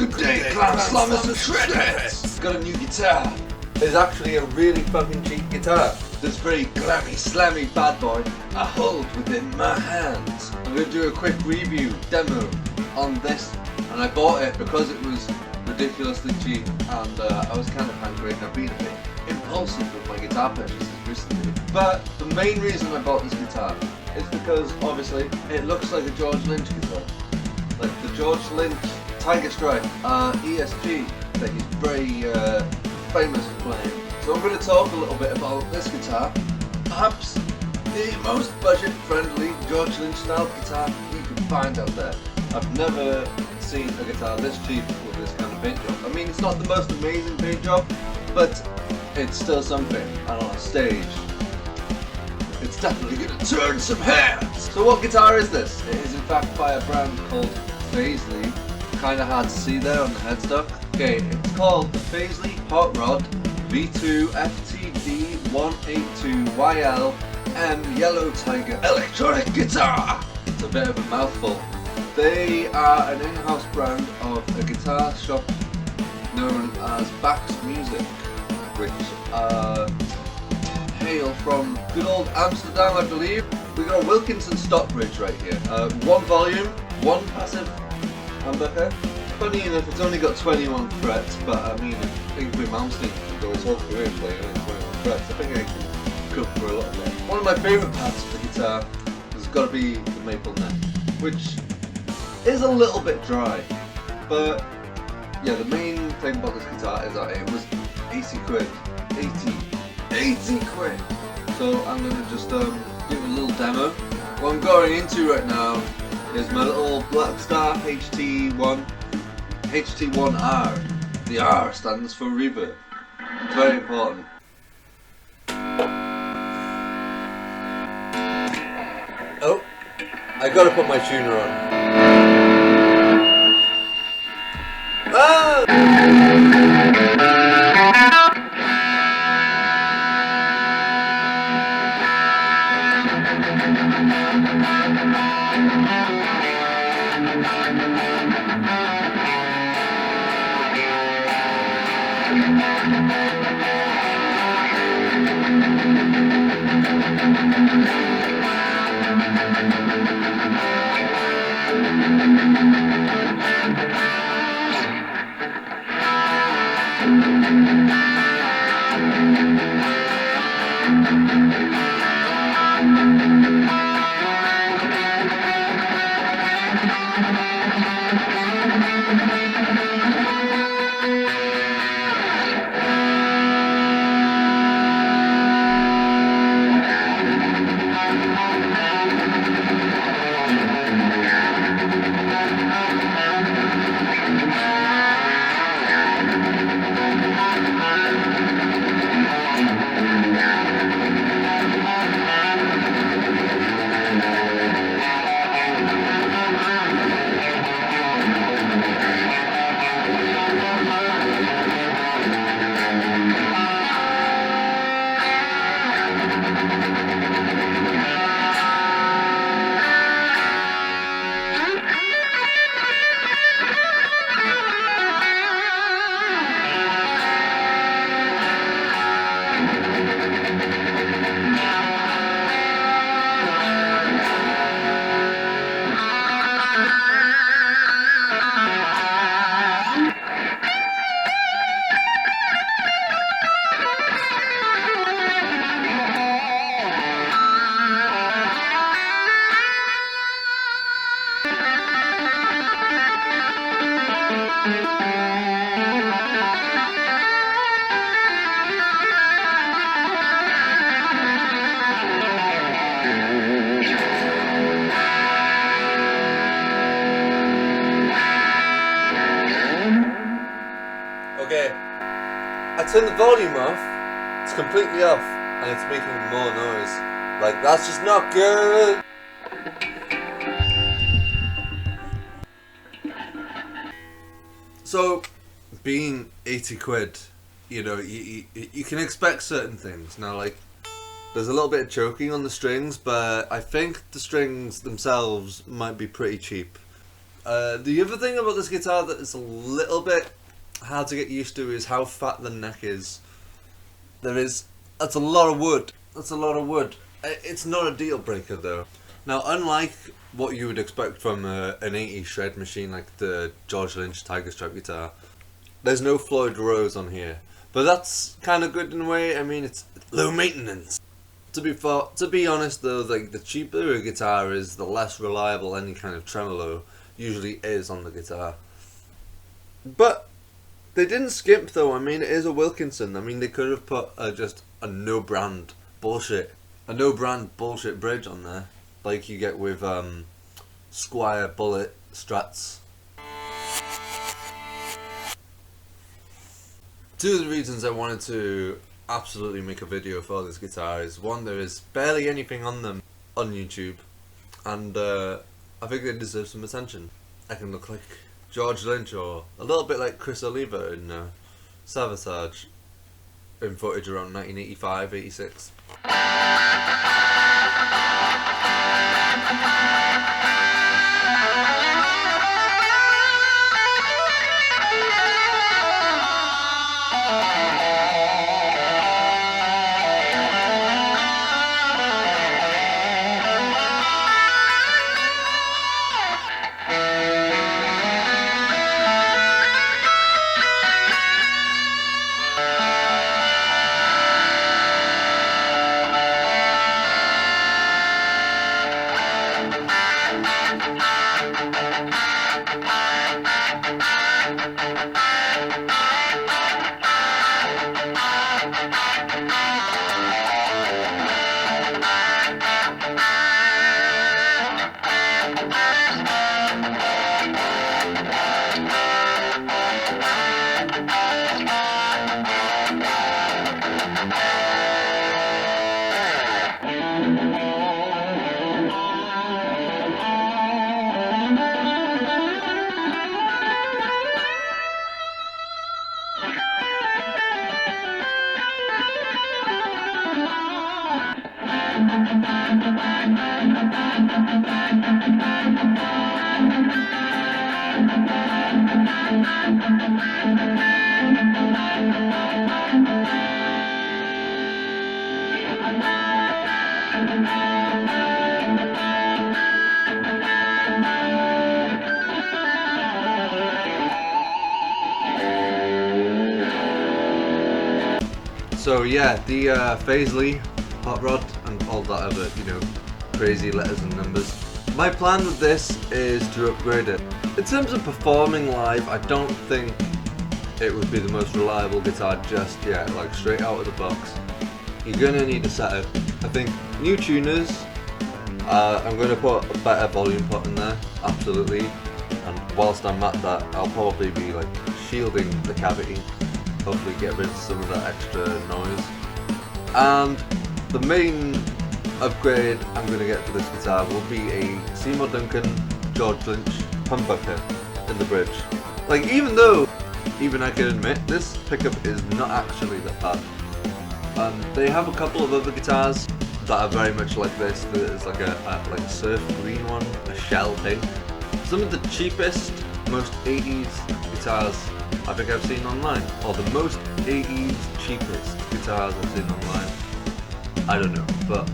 Good day, clown slammers and shreddheads! Got a new guitar. It's actually a really fucking cheap guitar. This very glammy, slammy bad boy I hold within my hands. I'm going to do a quick review, demo on this, and I bought it because it was ridiculously cheap, and I was kind of hungry and I've been a bit impulsive with my guitar purchases recently. But the main reason I bought this guitar is because obviously it looks like a George Lynch guitar. Like the George Lynch Tiger Stripe ESP that he's very famous for playing. So I'm going to talk a little bit about this guitar. Perhaps the most budget-friendly George Lynch style guitar you can find out there. I've never seen a guitar this cheap with this kind of paint job. I mean, it's not the most amazing paint job, but it's still something. And on a stage, it's definitely going to turn some heads. So what guitar is this? It is in fact by a brand called Fazley. Kind of hard to see there on the headstock. Okay, it's called the Fazley Hot Rod V2 FTD 182YL M Yellow Tiger Electronic Guitar. It's a bit of a mouthful. They are an in-house brand of a guitar shop known as Bax Music, which hail from good old Amsterdam, I believe. We've got a Wilkinson Stockbridge right here. One volume, one passive humbucker. Funny enough, it's only got 21 frets, but I mean, I think Wim Amsterdam can go his whole career playing only 21 frets. I think I can cook for a lot more. One of my favourite parts of the guitar has got to be the maple neck, which is a little bit dry, but yeah, the main thing about this guitar is that it was 80 quid. 80 quid! So I'm going to just give a little demo. What I'm going into right now is my little Blackstar HT1R. The R stands for reverb. It's very important. Oh, I gotta put my tuner on. Okay, I turned the volume off, it's completely off, and it's making more noise. Like, that's just not good! So, being 80 quid, you know, you can expect certain things. Now, like, there's a little bit of choking on the strings, but I think the strings themselves might be pretty cheap. The other thing about this guitar that is a little bit hard to get used to is how fat the neck is. That's a lot of wood. That's a lot of wood. It's not a deal breaker though. Now, unlike what you would expect from an 80s shred machine like the George Lynch Tiger Stripe guitar, there's no Floyd Rose on here. But that's kind of good in a way. I mean, it's low maintenance. To be honest though, like the cheaper a guitar is, the less reliable any kind of tremolo usually is on the guitar. But they didn't skimp though. I mean, it is a Wilkinson. I mean, they could have put just a no brand bullshit bridge on there, like you get with Squire Bullet Strats. Two of the reasons I wanted to absolutely make a video for this guitar is, one, there is barely anything on them on YouTube, and I think they deserve some attention. I can look like George Lynch or a little bit like Chris Oliva in Sabotage in footage around 1985-86. So yeah, the fazley, hot rod, and all that other, you know, crazy letters and numbers. My plan with this is to upgrade it. In terms of performing live, I don't think it would be the most reliable guitar just yet, like straight out of the box. You're gonna need a setup. I think new tuners, I'm gonna put a better volume pot in there, absolutely. And whilst I'm at that, I'll probably be like shielding the cavity. Hopefully get rid of some of that extra noise. And the main upgrade I'm going to get for this guitar will be a Seymour Duncan George Lynch humbucker in the bridge. Like, even I can admit, this pickup is not actually that bad. They have a couple of other guitars that are very much like this. There's like a surf green one, a shell pink. Some of the cheapest, most 80s guitars I think I've seen online, or the most 80s cheapest guitars I've seen online. I don't know, but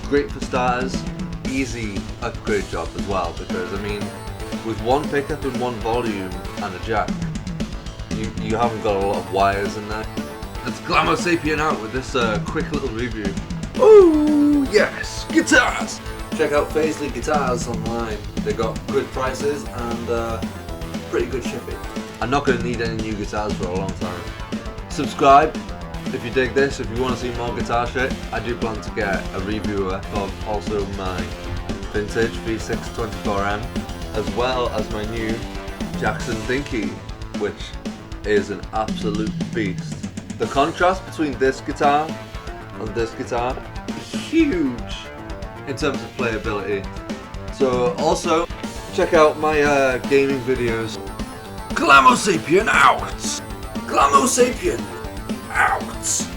great for starters, easy upgrade job as well, because I mean, with one pickup and one volume and a jack, you haven't got a lot of wires in there. Let's Glamour Sapien out with this quick little review. Oh yes, guitars! Check out Fazley Guitars online. They got good prices and pretty good shipping. I'm not going to need any new guitars for a long time. Subscribe if you dig this, if you want to see more guitar shit. I do plan to get a reviewer of also my vintage V6 24M, as well as my new Jackson Dinky, which is an absolute beast. The contrast between this guitar and this guitar is huge in terms of playability. So also check out my gaming videos. Glamour Sapien out! Glamour Sapien out!